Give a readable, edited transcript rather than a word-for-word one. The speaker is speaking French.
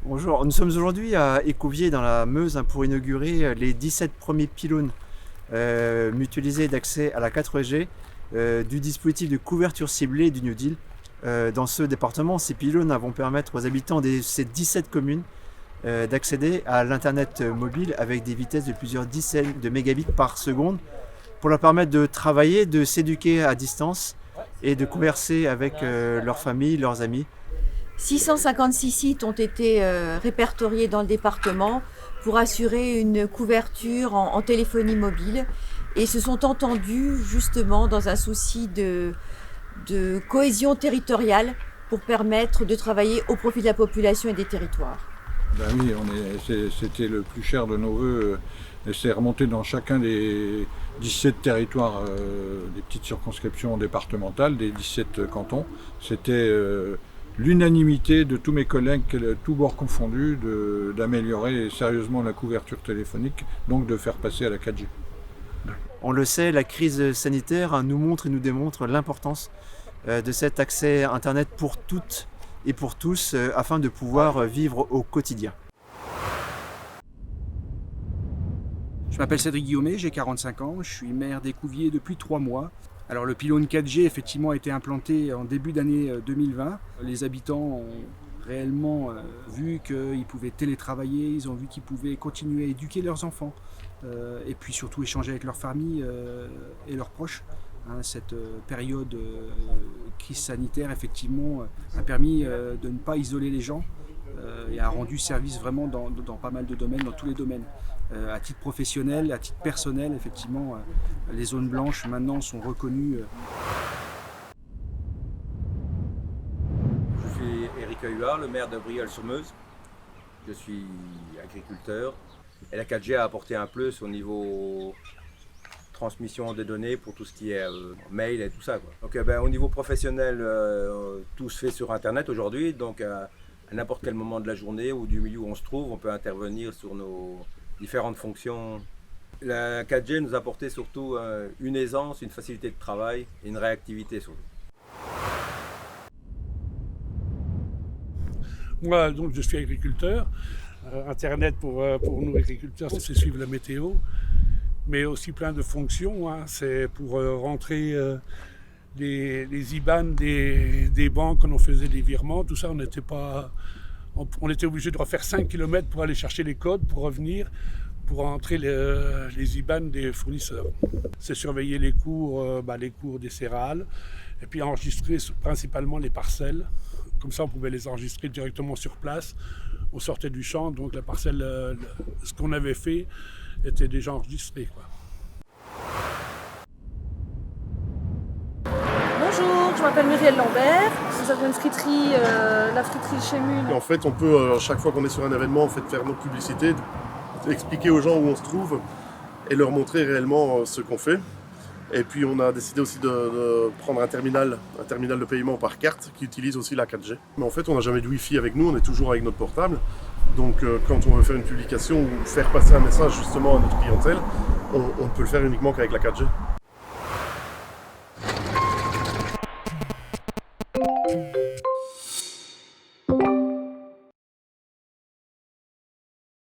Bonjour, nous sommes aujourd'hui à Écouviez dans la Meuse pour inaugurer les 17 premiers pylônes mutualisés d'accès à la 4G du dispositif de couverture ciblée du New Deal. Dans ce département, ces pylônes vont permettre aux habitants de ces 17 communes d'accéder à l'internet mobile avec des vitesses de plusieurs dizaines de mégabits par seconde pour leur permettre de travailler, de s'éduquer à distance et de converser avec leur famille, leurs amis. 656 sites ont été répertoriés dans le département pour assurer une couverture en téléphonie mobile et se sont entendus justement dans un souci de cohésion territoriale pour permettre de travailler au profit de la population et des territoires. Ben oui, c'était le plus cher de nos voeux. Et c'est remonté dans chacun des 17 territoires, des petites circonscriptions départementales, des 17 cantons. C'était l'unanimité de tous mes collègues, tous bords confondus, d'améliorer sérieusement la couverture téléphonique, donc de faire passer à la 4G. On le sait, la crise sanitaire nous montre et nous démontre l'importance de cet accès à Internet pour toutes et pour tous afin de pouvoir vivre au quotidien. Je m'appelle Cédric Guillaumet, j'ai 45 ans, je suis maire d'Écouviez depuis 3 mois. Alors le pylône 4G effectivement a été implanté en début d'année 2020. Les habitants ont réellement vu qu'ils pouvaient télétravailler, ils ont vu qu'ils pouvaient continuer à éduquer leurs enfants et puis surtout échanger avec leurs familles et leurs proches. Cette période crise sanitaire effectivement a permis de ne pas isoler les gens et a rendu service vraiment dans pas mal de domaines, dans tous les domaines. À titre professionnel, à titre personnel, effectivement, les zones blanches maintenant sont reconnues. Je suis Éric Huard, le maire de Brieul-sur-Meuse. Je suis agriculteur et la 4G a apporté un plus au niveau transmission des données pour tout ce qui est mail et tout ça, quoi. Donc au niveau professionnel, tout se fait sur Internet aujourd'hui, donc à n'importe quel moment de la journée ou du milieu où on se trouve, on peut intervenir sur nos différentes fonctions. La 4G nous a apporté surtout une aisance, une facilité de travail et une réactivité surtout. Moi, donc, je suis agriculteur. Internet pour nous agriculteurs, c'est suivre la météo, mais aussi plein de fonctions. C'est pour rentrer les IBAN des banques quand on faisait des virements. Tout ça, on était obligé de refaire 5 km pour aller chercher les codes, pour revenir, pour rentrer les IBAN des fournisseurs. C'est surveiller les cours des céréales, et puis enregistrer principalement les parcelles. Comme ça, on pouvait les enregistrer directement sur place. On sortait du champ, donc la parcelle, ce qu'on avait fait était déjà enregistré, quoi. Bonjour, je m'appelle Muriel Lambert, nous avons une friterie, la friterie chez Mune. En fait, on peut, chaque fois qu'on est sur un événement, en fait, faire notre publicité, expliquer aux gens où on se trouve et leur montrer réellement ce qu'on fait. Et puis on a décidé aussi de prendre un terminal de paiement par carte qui utilise aussi la 4G. Mais en fait, on n'a jamais de Wi-Fi avec nous, on est toujours avec notre portable. Donc quand on veut faire une publication ou faire passer un message justement à notre clientèle, on peut le faire uniquement qu'avec la 4G.